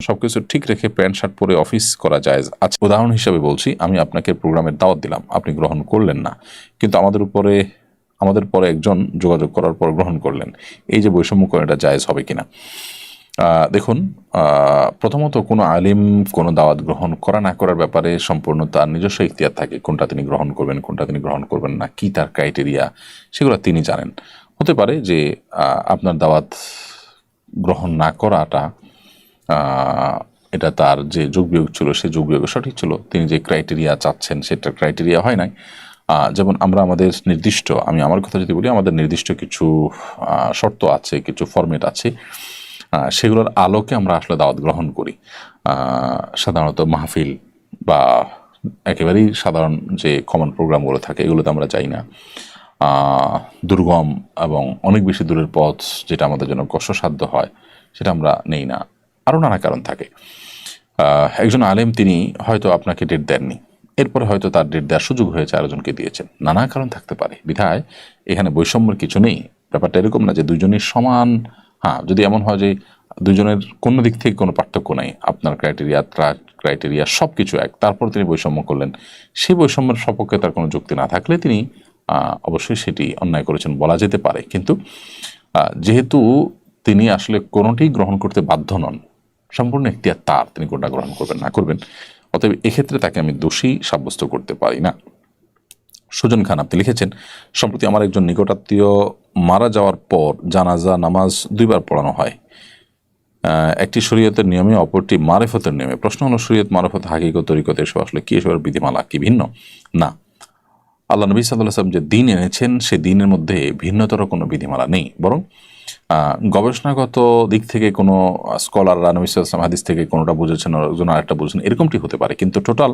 সবকিছু ঠিক রেখে প্যান্ট শার্ট পরে অফিস করা যায়? আচ্ছা, উদাহরণ হিসেবে বলছি, আমি আপনাকে প্রোগ্রামের দাওয়াত দিলাম, আপনি গ্রহণ করলেন না, কিন্তু আমাদের পরে একজন যোগাযোগ করার পর গ্রহণ করলেন। এই যে বৈষম্য করা, এটা জায়েজ হবে কিনা? দেখুন, প্রথমত কোনো আলিম কোনো দাওয়াত গ্রহণ করা না করার ব্যাপারে সম্পূর্ণ তার নিজস্ব ইখতিয়ার থাকে। কোনটা তিনি গ্রহণ করবেন, কোনটা তিনি গ্রহণ করবেন না, কি তার ক্রাইটেরিয়া, সেগুলো তিনি জানেন। হতে পারে যে আপনার দাওয়াত গ্রহণ না করাটা এটা তার যে যোগবিয়োগ ছিল, সে যোগবিয়োগ সঠিক ছিল, তিনি যে ক্রাইটেরিয়া চাচ্ছেন সেটার ক্রাইটেরিয়া হয় নাই। যেমন আমরা আমাদের নির্দিষ্ট, আমি আমার কথা যদি বলি, আমাদের নির্দিষ্ট কিছু শর্ত আছে, কিছু ফরম্যাট আছে, সেগুলোর আলোকে আমরা আসলে দাওয়াত গ্রহণ করি। সাধারণত মাহফিল বা একেবারেই সাধারণ যে কমন প্রোগ্রামগুলো থাকে, এগুলোতে আমরা যাই না। দুর্গম এবং অনেক বেশি দূরের পথ, যেটা আমাদের জন্য কষ্টসাধ্য হয়, সেটা আমরা নেই না। আরও নানা কারণ থাকে। একজন আলেম তিনি হয়তো আপনাকে ডেট দেননি, এরপরে হয়তো তার ডেট দেওয়ার সুযোগ হয়েছে, আরেকজনকে দিয়েছেন, নানা কারণ থাকতে পারে। বিধায় এখানে বৈষম্যের কিছু নেই। ব্যাপারটা এরকম না যে দুইজনই সমান। হ্যাঁ, যদি এমন হয় যে দুজনের কোনো দিক থেকে কোনো পার্থক্য নাই, আপনার ক্রাইটেরিয়া সব কিছু এক, তারপর তিনি বৈষম্য করলেন, সেই বৈষম্যের সপক্ষে তার কোনো যুক্তি না থাকলে তিনি অবশ্যই সেটি অন্যায় করেছেন বলা যেতে পারে। কিন্তু যেহেতু তিনি আসলে কোনোটি গ্রহণ করতে বাধ্য নন, সম্পূর্ণ এখতিয়ার তার, তিনি কোনটা গ্রহণ করবেন না করবেন, অতএব এক্ষেত্রে তাকে আমি দোষী সাব্যস্ত করতে পারি না। সুজন খান, আপনি লিখেছেন, সম্প্রতি আমার একজন নিকটাত্মীয় মারা যাওয়ার পর জানাজা নামাজ 2 বার পড়ানো হয়, একটি শরীয়তের নিয়মে, অপরটি মারেফতের নিয়মে। প্রশ্ন হলো, শরীয়ত, মারেফত, হাকিকত, তরিকত এসব আসলে কি, এসবের বিধিমালা কি ভিন্ন? না, আল্লাহ নবী সাল্লাল্লাহু আলাইহি ওয়াসাল্লাম যে দিন এনেছেন, সে দিনের মধ্যে ভিন্নতর কোনো বিধিমালা নেই। বরং গবেষণাগত দিক থেকে কোনো স্কলাররা নবী সাল্লাল্লাহু আলাইহি ওয়াসাল্লাম হাদিস থেকে কোনোটা বুঝেছেন, একজন আরেকটা বুঝেছেন, এরকমটি হতে পারে, কিন্তু টোটাল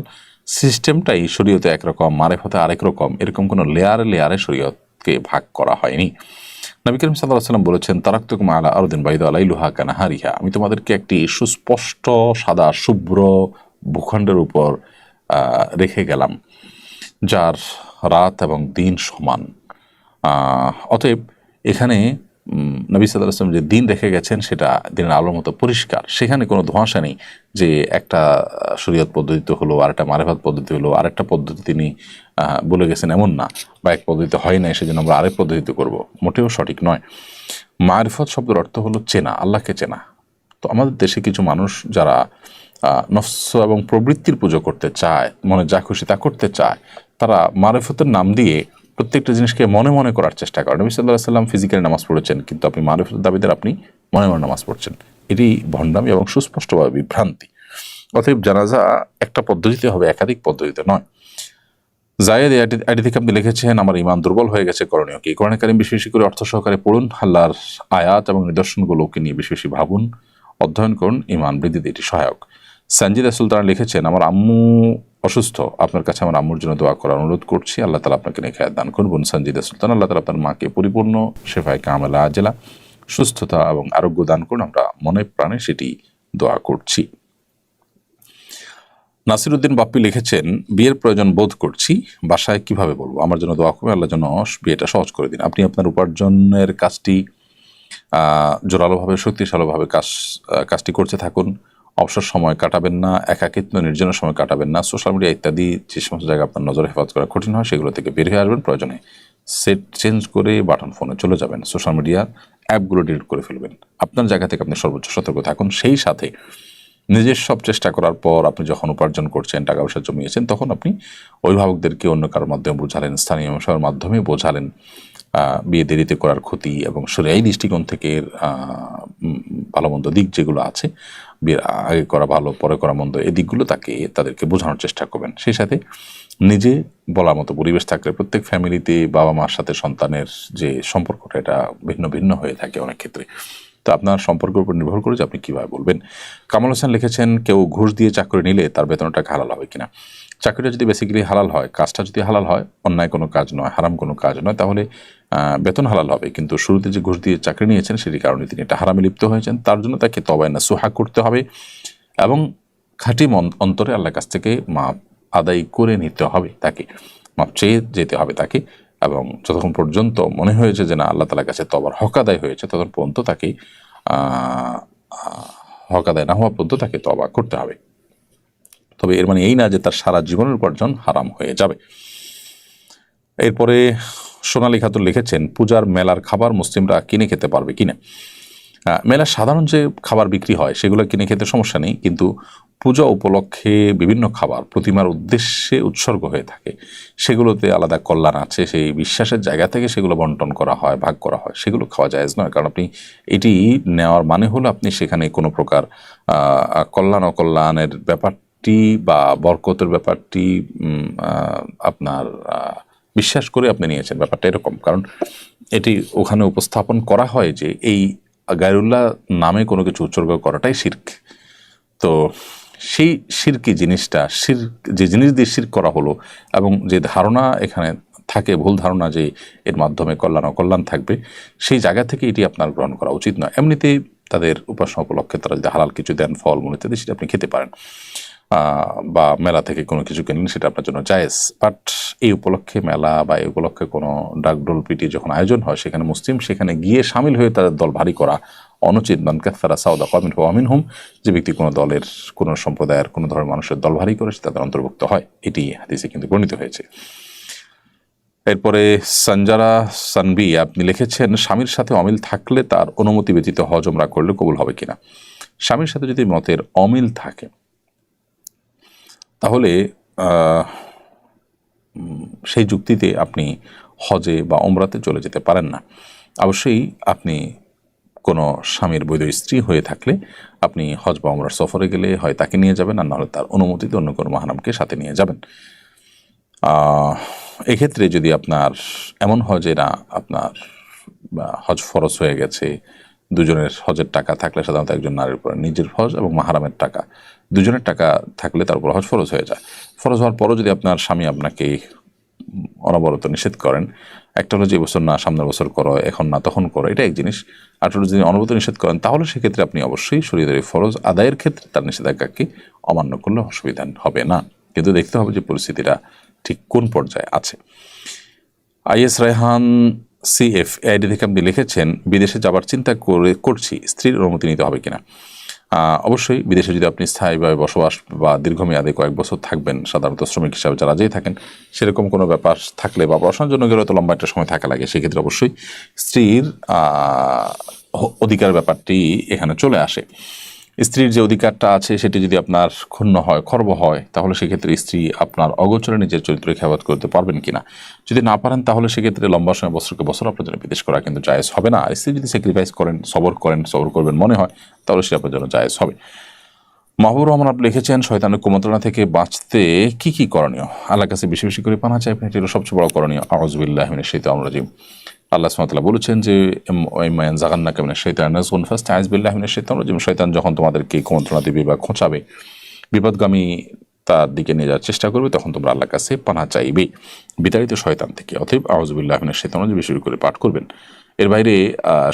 সিস্টেমটাই শরীয়তে একরকম, মারেফতে আরেক রকম, এরকম কোনো লেয়ারে শরীয়তকে ভাগ করা হয়নি। নবী করিম সাল্লাল্লাহু আলাইহি ওয়াসাল্লাম বলেছেন, তারাকতুকুম আলা আরদিন বাইদা লাইলুহা কানাহারিহা, আমি তোমাদেরকে একটি সুস্পষ্ট সাদা শুভ্র ভূখণ্ডের উপর রেখে গেলাম, যার রাত এবং দিন সমান। অতএব এখানে নবী সাল্লাল্লাহু আলাইহি ওয়াসাল্লাম যে দিন রেখে গেছেন, সেটা দিনের আলোর মতো পরিষ্কার, সেখানে কোনো ধোঁয়াশা নেই যে একটা শরীয়ত পদ্ধতি হলো, আরেকটা মারেফাত পদ্ধতি হলো, আরেকটা পদ্ধতি তিনি বলে গেছেন এমন না, বা এক পদ্ধতিতে হয় না সেজন্য আমরা আরেক পদ্ধতিতে করব, মোটেও সঠিক নয়। মারিফত শব্দের অর্থ হলো চেনা, আল্লাহকে চেনা। তো আমাদের দেশে কিছু মানুষ যারা নফস এবং প্রবৃত্তির পুজো করতে চায়, মনে যা খুশি তা করতে চায়, তারা মারিফতের নাম দিয়ে প্রত্যেকটা জিনিসকে মনে মনে করার চেষ্টা করেন। নবী সাল্লাল্লাহু আলাইহি ওয়াসাল্লাম ফিজিক্যালি নামাজ পড়েছেন, কিন্তু আপনি মারিফতের দাবিদার, আপনি মনে মনে নামাজ পড়ছেন। এটি ভণ্ডামি এবং সুস্পষ্টভাবে বিভ্রান্তি। অতএব জানাজা একটা পদ্ধতিতে হবে, একাধিক পদ্ধতিতে নয়। জায়েদ আইডি থেকে আপনি লিখেছেন, আমার ইমান দুর্বল হয়ে গেছে, করণীয় কি? কোরআন কারীম বেশি বেশি করে অর্থ সহকারে পড়ুন, আল্লাহর আয়াত এবং নিদর্শনগুলোকে নিয়ে বেশি বেশি ভাবুন, অধ্যয়ন করুন, ইমান বৃদ্ধিতে এটি সহায়ক। সঞ্জিদা সুলতানা লিখেছেন, আমার আম্মু অসুস্থ, আপনার কাছে আমার আম্মুর জন্য দোয়া করার অনুরোধ করছি, আল্লাহ তাআলা আপনাকে নেখায়াত দান করুন। সঞ্জিদা সুলতানা, আল্লাহ তাআলা আপনার মাকে পরিপূর্ণ শেফায়ে কামেলা আজেলা, সুস্থতা এবং আরোগ্য দান করুন, আমরা মনে প্রাণে সেটি দোয়া করছি। নাসিরউদ্দিন বাপ্পি লিখেছেন, বিয়ের প্রয়োজন বোধ করছি, বাসায় কিভাবে বলবো? আমার জন্য দোয়া করবেন, আল্লাহ যেন বিয়েটা সহজ করে দিন। আপনি আপনার উপার্জনের কাজটি জোরালোভাবে, শক্তিশালীভাবে কাজটি করতে থাকুন। অবসর সময় কাটাবেন না, একাকিত্ব নির্জনের সময় কাটাবেন না, সোশ্যাল মিডিয়া ইত্যাদি যে সমস্ত জায়গায় আপনার নজর হেফাজত করা কঠিন হয়, সেগুলো থেকে বের হয়ে আসবেন। প্রয়োজনে সেট চেঞ্জ করে বাটন ফোনে চলে যাবেন, সোশ্যাল মিডিয়ার অ্যাপগুলো ডিলিট করে ফেলবেন। আপনার জায়গা থেকে আপনি সর্বোচ্চ সতর্ক থাকুন। সেই সাথে নিজের সব চেষ্টা করার পর আপনি যখন উপার্জন করছেন, টাকা পয়সা জমিয়েছেন, তখন আপনি অভিভাবকদেরকে অন্য কারোর মাধ্যমে বোঝালেন, স্থানীয় মানুষের মাধ্যমে বোঝালেন বিয়ে দেরিতে করার ক্ষতি এবং শরীয়ী দৃষ্টিকোণ থেকে ভালো মন্দ দিক যেগুলো আছে, বিয়ের আগে করা ভালো, পরে করা মন্দ, এই দিকগুলো তাদেরকে বোঝানোর চেষ্টা করবেন। সেই সাথে নিজে বলার মতো পরিবেশ থাকলে, প্রত্যেক ফ্যামিলিতে বাবা মার সাথে সন্তানের যে সম্পর্কটা, এটা ভিন্ন ভিন্ন হয়ে থাকে অনেক ক্ষেত্রে। তো আপনার সম্পর্কের উপর নির্ভর করে যে আপনি কীভাবে বলবেন। কামাল হোসেন লিখেছেন, কেউ ঘুষ দিয়ে চাকরি নিলে তার বেতনটা হালাল হবে কিনা? চাকরিটা যদি বেসিক্যালি হালাল হয়, কাজটা যদি হালাল হয়, অন্যায় কোনো কাজ নয়, হারাম কোনো কাজ নয়, তাহলে বেতন হালাল হবে। কিন্তু শুরুতে যে ঘুষ দিয়ে চাকরি নিয়েছেন, সেটির কারণে তিনি এটা হারামে লিপ্ত হয়েছেন, তার জন্য তাকে তওবা নাসুহা করতে হবে এবং খাঁটি অন্তরে আল্লাহর কাছ থেকে মাপ আদায় করে নিতে হবে, তাকে মাপ চেয়ে যেতে হবে তাকে। এবং যতক্ষণ পর্যন্ত মনে হয়েছে যে না, আল্লাহ তাআলার কাছে তওবার হক আদায় হয়েছে, ততক্ষণ পর্যন্ত তাকে হক আদায় না হওয়া পর্যন্ত তাকে তওবা করতে হবে। তবে এর মানে এই না যে তার সারা জীবনের উপার্জন হারাম হয়ে যাবে। এরপরে সোনালী খাতুন লিখেছেন, পূজার মেলার খাবার মুসলিমরা কিনে খেতে পারবে কিনা। মেলার সাধারণ যে খাবার বিক্রি হয় সেগুলো কিনে খেতে সমস্যা নেই, কিন্তু পূজা উপলক্ষে বিভিন্ন খাবার প্রতিমার উদ্দেশ্যে উৎসর্গ হয়ে থাকে, সেগুলোতে আলাদা কল্যাণ আছে, সেই বিশ্বাসের জায়গা থেকে সেগুলো বন্টন করা হয়, ভাগ করা হয়, সেগুলো খাওয়া জায়েজ নয়। কারণ আপনি এটি নেওয়ার মানে হলো আপনি সেখানে কোনো প্রকার কল্যাণ অকল্যাণের ব্যাপারটি বা বরকতের ব্যাপারটি আপনার বিশ্বাস করে আপনি নিয়েছেন, ব্যাপারটা এরকম। কারণ এটি ওখানে উপস্থাপন করা হয় যে এই গায়রুল্লাহ নামে কোনো কিছু উৎসর্গ করাটাই শিরক। তো সেই শিরকি জিনিসটা, যে জিনিস দিয়ে শিরক করা হলো এবং যে ধারণা এখানে থাকে, ভুল ধারণা যে এর মাধ্যমে কল্যাণ অকল্যাণ থাকবে, সেই জায়গা থেকে এটি আপনার গ্রহণ করা উচিত নয়। এমনিতেই তাদের উপাসনা উপলক্ষে তারা যদি হালাল কিছু দেন, ফল মূল ইত্যাদি, সেটা আপনি খেতে পারেন, বা মেলা থেকে কোনো কিছু কিনলেন, সেটা আপনার জন্য জায়েজ। বাট এই উপলক্ষে মেলা বা এই উপলক্ষে কোনো ডাকডোল পিটি যখন আয়োজন হয়, সেখানে মুসলিম সেখানে গিয়ে সামিল হয়ে তাদের দল ভারী করা অনুচিত। মান কাসসারা সাওদা কওমিন ফাহুয়া মিনহুম, যে ব্যক্তি কোনো দলের, কোনো সম্প্রদায়ের, কোনো ধরনের মানুষের দল ভারী করে, সে তাদের অন্তর্ভুক্ত হয়, এটি হাদিসে কিন্তু বর্ণিত হয়েছে। এরপরে সঞ্জারা সানবি আপনি লিখেছেন, স্বামীর সাথে অমিল থাকলে তার অনুমতি ব্যতীত হজ ওমরা করলে কবুল হবে কিনা। স্বামীর সাথে যদি মতের অমিল থাকে তাহলে সেই যুক্তিতে আপনি হজে বা ওমরাতে চলে যেতে পারেন না। অবশ্যই আপনি কোনো স্বামীর বৈধ স্ত্রী হয়ে থাকলে আপনি হজ বা ওমরার সফরে গেলে হয় তাকে নিয়ে যাবেন, আর নাহলে তার অনুমতিতে অন্য কোনো মাহরামকে সাথে নিয়ে যাবেন। এক্ষেত্রে যদি আপনার এমন হয় যে না, আপনার হজ ফরজ হয়ে গেছে, দুজনের হজের টাকা থাকলে সাধারণত একজন নারীর উপর নিজের হজ এবং মাহারামের টাকা, দুজনের টাকা থাকলে তার উপর হজ ফরজ হয়ে যায়। ফরজ হওয়ার পরও যদি আপনার স্বামী আপনাকে অনবরত নিষেধ করেন, একটা হলো যে বছর না, সামনের বছর করো, এখন না তখন করো, এটা এক জিনিস। আর যদি অনবরত নিষেধ করেন, তাহলে সেক্ষেত্রে আপনি অবশ্যই শরীয়তের ফরজ আদায়ের ক্ষেত্রে তার নিষেধাজ্ঞাকে অমান্য করলে অসুবিধা হবে না, কিন্তু দেখতে হবে যে পরিস্থিতিটা ঠিক কোন পর্যায়ে আছে। আইএস রায়হান সিএফ আইডি থেকে আপনি লিখেছেন, বিদেশে যাবার চিন্তা করছি, স্ত্রীর অনুমতি নিতে হবে কিনা। অবশ্যই বিদেশে যদি আপনি স্থায়ীভাবে বসবাস বা দীর্ঘমেয়াদে কয়েক বছর থাকবেন, সাধারণত শ্রমিক হিসাবে যারা যেয়ে থাকেন, সেরকম কোনো ব্যাপার থাকলে বা পড়াশোনার জন্য গেলে তো লম্বা একটা সময় থাকা লাগে, সেক্ষেত্রে অবশ্যই স্ত্রীর অধিকার ব্যাপারটি এখানে চলে আসে। স্ত্রীর যে অধিকারটা আছে সেটি যদি আপনার ক্ষুণ্ণ হয়, খর্ব হয়, তাহলে সেক্ষেত্রে স্ত্রী আপনার অগোচরে নিজের চরিত্র খেয়াবাদ করতে পারবেন কিনা। যদি না পারেন, তাহলে সেক্ষেত্রে লম্বা সময় বছরকে বছর আপনার জন্য বিদেশ করা কিন্তু জায়েজ হবে না। আর স্ত্রী যদি স্যাক্রিফাইস করেন, সবর করবেন মনে হয়, তাহলে সে আপনার জন্য জায়েজ হবে। মাহবুবুর রহমান আপনি লিখেছেন, শয়তানের কুমন্ত্রণা থেকে বাঁচতে কি কি করণীয়। আল্লাহর কাছে বেশি বেশি করে পানা চাইবেন, এটি হলো সবচেয়ে বড় করণীয়। আউযু বিল্লাহি মিনাশ শাইতানির রাজিম। আল্লাহ সুবহানাহু ওয়া তাআলা বলেছেন যে ওয়াইম্মা যাগান্নাকা মিনাশ শাইতানির নাজগুন ফাস্তাইজ বিল্লাহি মিনাশ শাইতানির রাজিম। শয়তান যখন তোমাদেরকে কুমন্ত্রণা দিবে বা খোঁচাবে, বিপদগামী তার দিকে নিয়ে যাওয়ার চেষ্টা করবে, তখন তোমরা আল্লাহর কাছে পানাহ চাইবে বিতাড়িত শয়তান থেকে। অতএব আউযু বিল্লাহি মিনাশ শাইতানির রাজিম বেশি করে পাঠ করবেন। এর বাইরে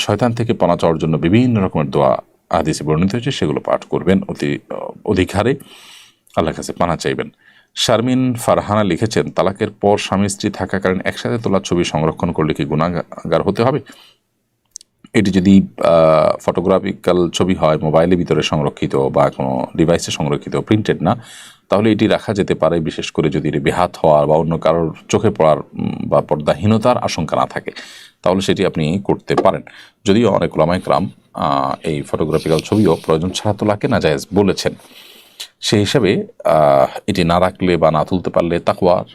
শয়তান থেকে পানাহ চাওয়ার জন্য বিভিন্ন রকমের দোয়া হাদিসে বর্ণিত হয়েছে, সেগুলো পাঠ করবেন অধিক হারে, আল্লাহর কাছে পানাহ চাইবেন। শারমিন ফারহানা লিখেছেন, তালাকের পর স্বামী স্ত্রী থাকাকালীন একসাথে তোলা ছবি সংরক্ষণ করলে কি গুনাহগার হতে হবে। এটি যদি ফটোগ্রাফিক্যাল ছবি হয়, মোবাইলের ভিতরে সংরক্ষিত বা কোনো ডিভাইসে সংরক্ষিত, প্রিন্টেড না, তাহলে এটি রাখা যেতে পারে, বিশেষ করে যদি এটি বেহাত হওয়ার বা অন্য কারোর চোখে পড়ার বা পর্দাহীনতার আশঙ্কা না থাকে, তাহলে সেটি আপনি করতে পারেন। যদিও অনেক উলামায়ে কেরাম এই ফটোগ্রাফিক্যাল ছবিও প্রয়োজন ছাড়া তোলাকে নাজায়েজ বলেছেন। সেই হিসাবে এটি না রাখলে বা না তুলতে পারলে তাকওয়ার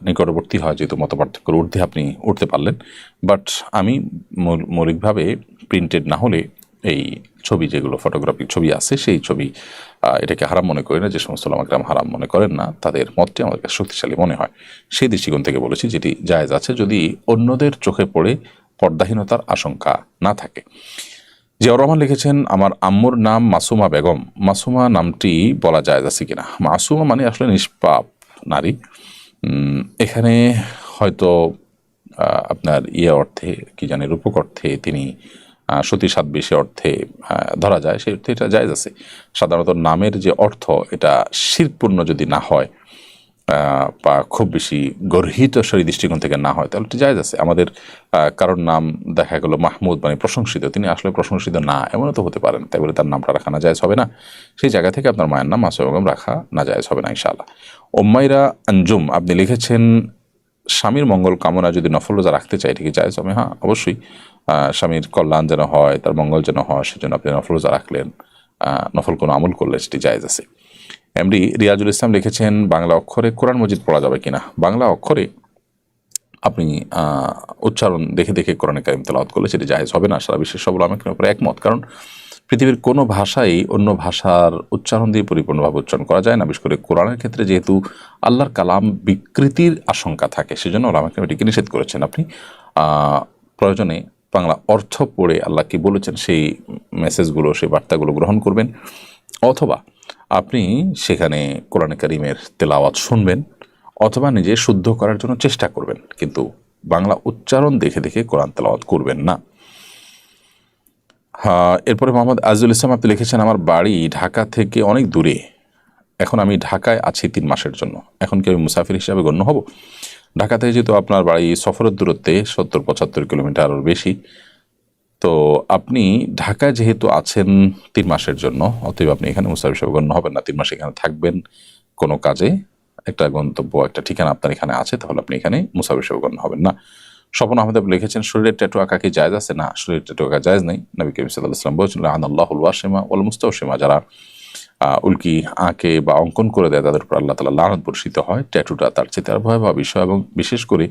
নিকটবর্তী হয়, যেহেতু মতপার্থক্যের ঊর্ধ্বে আপনি উঠতে পারলেন। বাট আমি মৌলিকভাবে প্রিন্টেড না হলে এই ছবি, যেগুলো ফটোগ্রাফিক ছবি আছে, সেই ছবি এটাকে হারাম মনে করি না। যে সমস্ত উলামায়ে হারাম মনে করেন না, তাদের মতটি আমাদের কাছে শক্তিশালী মনে হয়। সেই দৃষ্টিকোণ থেকে বলেছি যেটি জায়েজ আছে, যদি অন্যদের চোখে পড়ে পর্দাহীনতার আশঙ্কা না থাকে। জিয়াউর রহমান লিখেছেন, আমার আম্মুর নাম মাসুমা বেগম, মাসুমা নামটি বলা জায়েজ আছে কিনা। মাসুমা মানে আসলে নিষ্পাপ নারী। এখানে হয়তো আপনার অর্থে কি জানি, রূপক অর্থে তিনি সতী সাধ্বী অর্থে ধরা যায়, সেই অর্থে এটা জায়েজ আছে। সাধারণত নামের যে অর্থ, এটা শিরকপূর্ণ যদি না হয়, বা খুব বেশি গর্হিত শরীর দৃষ্টিকোণ থেকে না হয় তাহলে জায়েজ আছে। আমাদের কারোর নাম দেখা গেল মাহমুদ মানে প্রশংসিত, তিনি আসলে প্রশংসিত না এমনও তো হতে পারেন, তাই বলে তার নামটা রাখা না জায়েজ হবে না। সেই জায়গা থেকে আপনার মায়ের নাম মাসুমা বেগম রাখা না জায়েজ হবে না ইনশাআল্লাহ। উম্মাইরা আঞ্জুম আপনি লিখেছেন স্বামীর মঙ্গল কামনা যদি নফল রোজা রাখতে চাই ঠিকই জায়েজ হবে। হ্যাঁ অবশ্যই, স্বামীর কল্যাণ যেন হয়, তার মঙ্গল যেন হয়, সেজন্য আপনি নফল রোজা রাখলেন, নফল কোনো আমল করলে সেটি জায়েজ আছে। এমডি রিয়াজুল ইসলাম লিখেছেন বাংলা অক্ষরে কোরআন মজিদ পড়া যাবে কিনা। বাংলা অক্ষরে আপনি উচ্চারণ দেখে দেখে কোরআনে কারিম তেলাওয়াত করলে সেটি জায়েজ হবে না। সারা বিশ্বের সব উলামায়ে উপরে একমত, কারণ পৃথিবীর কোনো ভাষাই অন্য ভাষার উচ্চারণ দিয়ে পরিপূর্ণভাবে উচ্চারণ করা যায় না। বিশেষ করে কোরআনের ক্ষেত্রে যেহেতু আল্লাহর কালাম বিকৃতির আশঙ্কা থাকে, সেজন্য উলামায়ে কেরাম এটিকে নিষেধ করেছেন। আপনি প্রয়োজনে বাংলা অর্থ পড়ে আল্লাহ কি বলেছেন সেই মেসেজগুলো, সেই বার্তাগুলো গ্রহণ করবেন, অথবা আপনি সেখানে কোরআনে কারিমের তেলাওয়াত শুনবেন, অথবা নিজে শুদ্ধ করার জন্য চেষ্টা করবেন, কিন্তু বাংলা উচ্চারণ দেখে দেখে কোরআন তেলাওয়াত করবেন না। এরপরে মোহাম্মদ আজিজুল ইসলাম আপনি লিখেছেন আমার বাড়ি ঢাকা থেকে অনেক দূরে, এখন আমি ঢাকায় আছি 3 মাসের জন্য, এখন কি আমি মুসাফির হিসাবে গণ্য হব? ঢাকা থেকে যেহেতু আপনার বাড়ি সফরের দূরত্বে 70-75 কিলোমিটারের বেশি, তো আপনি ঢাকায় যেহেতু আছেন 3 মাসের জন্য, অতএব আপনি এখানে মুসাফির হিসাবে গণ্য হবেন না। 3 মাস এখানে থাকবেন কোনো কাজে, একটা গন্তব্য একটা ঠিকানা আপনার এখানে আছে, তাহলে আপনি এখানে মুসাফির হিসাবে গণ্য হবেন না। স্বপন আহমেদ লিখেছেন শরীরের ট্যাটু আঁকা কি জায়েজ আছে? না, শরীরের ট্যাটু আঁকা জায়েজ নেই। নবী করিম সাল্লাল্লাহু আলাইহি ওয়াসাল্লাম বলেছেন লানাল্লাহুল ওয়াশিমা ওয়াল মুস্তাওশিমা, যারা উল্কি আঁকে বা অঙ্কন করে দেয় তাদের উপর আল্লাহ তাআলা লানত বর্ষিত হয়। ট্যাটুটা তার চেয়ে তার ভয়াবহ বিষয়, এবং বিশেষ করে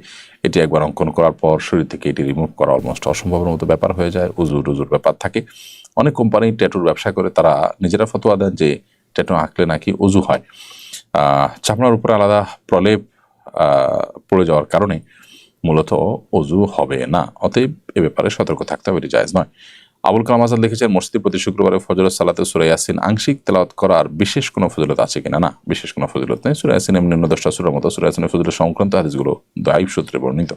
এটি একবার অঙ্কন করার পর শরীর থেকে এটি রিমুভ করা অলমোস্ট অসম্ভবের মতো ব্যাপার হয়ে যায়। উজুর ব্যাপার থাকে। অনেক কোম্পানি ট্যাটুর ব্যবসা করে, তারা নিজেরা ফতোয়া দেন যে ট্যাটু আঁকলে নাকি উজু হয়। চামড়ার উপরে আলাদা প্রলেপ পড়ে যাওয়ার কারণে মূলত অজু হবে না। অতএব এ ব্যাপারে সতর্ক থাকতে হবে, এটি জায়েজ নয়। আবুল কালাম আজাদ লিখেছেন মসজিদে প্রতি শুক্রবারে ফজরের সালাতে সূরা ইয়াসিন আংশিক তেলাওয়াত করার বিশেষ কোনো ফজিলত আছে কিনা। না, বিশেষ কোনো ফজিলত নেই। সূরা ইয়াসিন এমনি অন্য 10টা সূরার মতো, সূরা ইয়াসিনের ফজিলত সংক্রান্ত হাদিসগুলো দাঈফ সূত্রে বর্ণিত।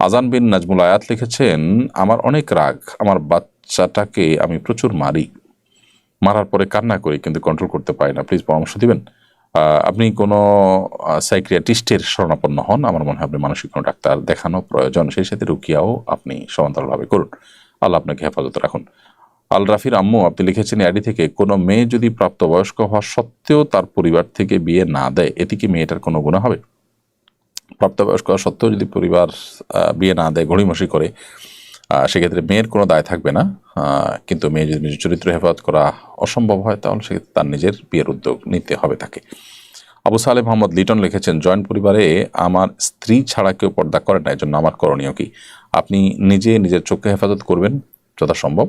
আজান বিন নাজমুল আয়াত লিখেছেন আমার অনেক রাগ, আমার বাচ্চাটাকে আমি প্রচুর মারি, মারার পরে কান্না করি কিন্তু কন্ট্রোল করতে পারি না, প্লিজ পরামর্শ দিবেন। আপনি কোনো সাইকিয়াট্রিস্টের শরণাপন্ন হন, আমার মনে হয় আপনি মানসিক কোনো ডাক্তার দেখানো প্রয়োজন, সেই সাথে রুকিয়াও আপনি সমান্তরালভাবে করুন। আল্লাহ আপনাকে হেফাজত রাখুন। আল রাফির আম্মু আপনি লিখেছেন আইডি থেকে কোনো মেয়ে যদি প্রাপ্তবয়স্ক হওয়া সত্ত্বেও তার পরিবার থেকে বিয়ে না দেয়, এতে কি মেয়েটার কোনো গুনাহ হবে? প্রাপ্তবয়স্ক হওয়া সত্ত্বেও যদি পরিবার বিয়ে না দেয়, গড়িমসি করে, সেক্ষেত্রে মেয়ের কোনো দায় থাকবে না। কিন্তু মেয়ে যদি নিজের চরিত্র হেফাজত করা অসম্ভব হয়, তাহলে সেক্ষেত্রে তার নিজের বিয়ের উদ্যোগ নিতে হবে তাকে। আবু সালেহ মোহাম্মদ লিটন লিখেছেন জয়েন্ট পরিবারে আমার স্ত্রী ছাড়া কেউ পর্দা করে না, এর জন্য আমার করণীয় কি? আপনি নিজে নিজের চোখকে হেফাজত করবেন যথাসম্ভব,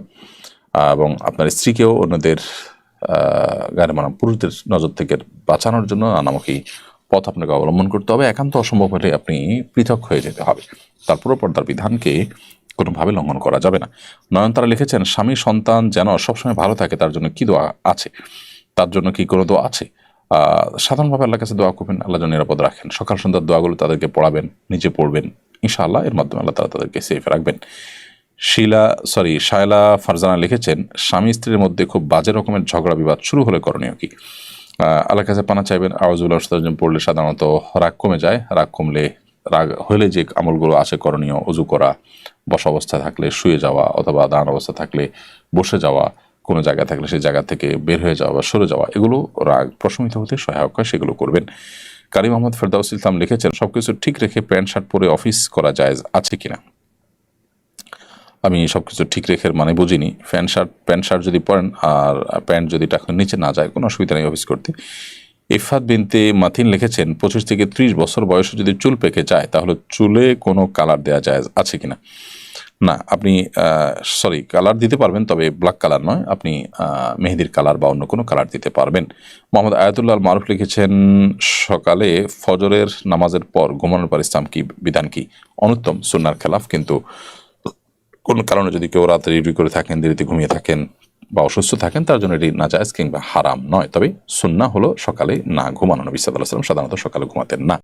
এবং আপনার স্ত্রীকেও অন্যদের গায়ে মানাম পুরুষদের নজর থেকে বাঁচানোর জন্য নানামুখী পথ আপনাকে অবলম্বন করতে হবে। একান্ত অসম্ভব হলে আপনি পৃথক হয়ে যেতে হবে। তারপরও পর্দার বিধানকে কোনোভাবে লঙ্ঘন করা যাবে না। নয়নতারা লিখেছেন স্বামী সন্তান যেন সবসময় ভালো থাকে, তার জন্য কি দোয়া আছে? তার জন্য কি কোনো দোয়া আছে? সাধারণভাবে আল্লাহর কাছে দোয়া করবেন, আল্লাহ যেন নিরাপদ রাখেন। সকাল সন্ধ্যার দোয়াগুলো তাদেরকে পড়াবেন, নিজে পড়বেন, ইনশাআল্লাহ এর মাধ্যমে আল্লাহ তাআলা তাদেরকে সেফে রাখবেন। শায়লা ফারজানা লিখেছেন স্বামী স্ত্রীর মধ্যে খুব বাজে রকমের ঝগড়া বিবাদ শুরু হলে করণীয় কি? আল্লাহর কাছে পানা চাইবেন। আউযুবিল্লাহি মিনাশ শাইতানির রাজিম পড়লে সাধারণত রাগ কমে যায়। রাগ হলে যে আমলগুলো আছে করণীয়, ওযু করা, বসা অবস্থা থাকলে শুয়ে যাওয়া, অথবা দাঁড়ানো অবস্থা থাকলে বসে যাওয়া, কোনো জায়গা থাকলে সেই জায়গা থেকে বের হয়ে যাওয়া বা সরে যাওয়া, এগুলো রাগ প্রশমিত হতে সহায়ক হয়, সেগুলো করবেন। কারি মোহাম্মদ ফেরদাউস ইসলাম লিখেছেন সবকিছু ঠিক রেখে প্যান্ট শার্ট পরে অফিস করা জায়েজ আছে কিনা। আমি সবকিছু ঠিক রেখে মানে বুঝিনি। প্যান্ট শার্ট যদি পরেন আর প্যান্ট যদি টাকার নিচে না যায়, কোনো অসুবিধা নেই অফিস করতে। ইফাত বিনতে মাথিন লিখেছেন 25 থেকে 30 বছর বয়সে যদি চুল পেকে যায়, তাহলে চুলে কোনো কালার দেওয়া জায়েজ আছে কিনা। না, আপনি কালার দিতে পারবেন, তবে ব্ল্যাক কালার নয়, আপনি মেহেদির কালার বা অন্য কোনো কালার দিতে পারবেন। মোহাম্মদ আয়াতুল্লাহ আল মারুফ লিখেছেন সকালে ফজরের নামাজের পর ঘুমানোর পর ইসলাম কি বিধান কি? অনুত্তম, সুন্নার খেলাফ, কিন্তু কোনো কারণে যদি কেউ রাতে ডিউটি করে থাকেন, দেরিতে ঘুমিয়ে থাকেন বা অসুস্থ থাকেন, তার জন্য এটি নাজায়েজ কিংবা হারাম নয়। তবে সুন্নাহ হলো সকালে না ঘুমানো। নবী সাল্লাল্লাহু আলাইহি ওয়াসাল্লাম সাধারণত সকালে ঘুমাতেন না।